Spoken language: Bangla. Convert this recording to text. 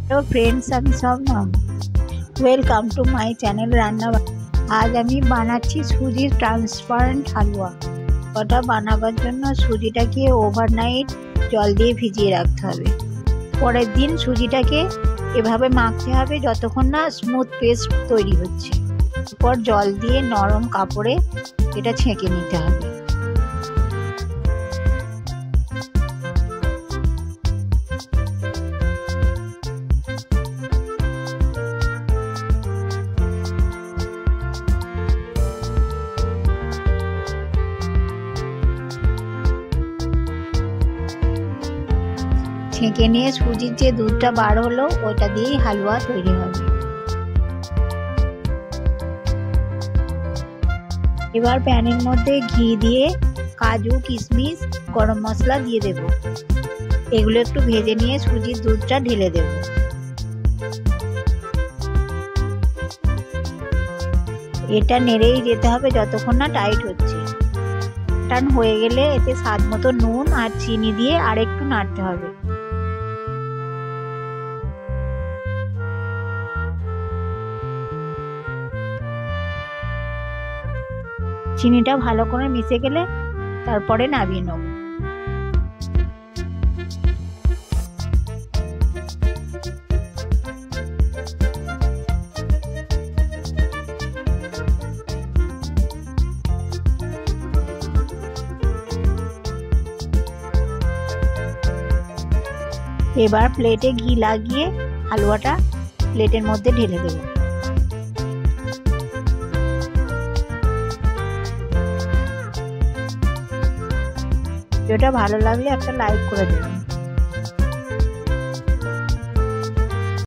হ্যালো ফ্রেন্ডস, আমি Shabnam. Welcome to my channel রান্না। আজ আমি বানাচ্ছি সুজির ট্রান্সপারেন্ট হালুয়া। ওটা বানাবার জন্য সুজিটাকে ওভারনাইট জল দিয়ে ভিজিয়ে রাখতে হবে। পরের দিন সুজিটাকে এভাবে মাখতে হবে যতক্ষণ না স্মুথ পেস্ট তৈরি হচ্ছে। এরপর জল দিয়ে নরম কাপড়ে এটা ছেঁকে নিতে হবে। ছেঁকে নিয়ে সুজির যে দুধটা বার হলো ওটা দিয়েই হালুয়া তৈরি হবে। এবার প্যানের মধ্যে ঘি দিয়ে কাজু, কিশমিশ, গরম মশলা দিয়ে দেব। এগুলো একটু ভেজে নিয়ে সুজির দুধটা ঢেলে দেব। এটা নেড়েই যেতে হবে যতক্ষণ না টাইট হচ্ছে। টান হয়ে গেলে এতে স্বাদ মতো নুন আর চিনি দিয়ে আর একটু নাড়তে হবে। চিনিটা ভালো করে মিশে গেলে তারপরে নামিয়ে নেব। এবার প্লেটে ঘি লাগিয়ে হালুয়াটা প্লেটের মধ্যে ঢেলে দেব। ভিডিওটা ভালো লাগলে একটা লাইক করে দেবেন।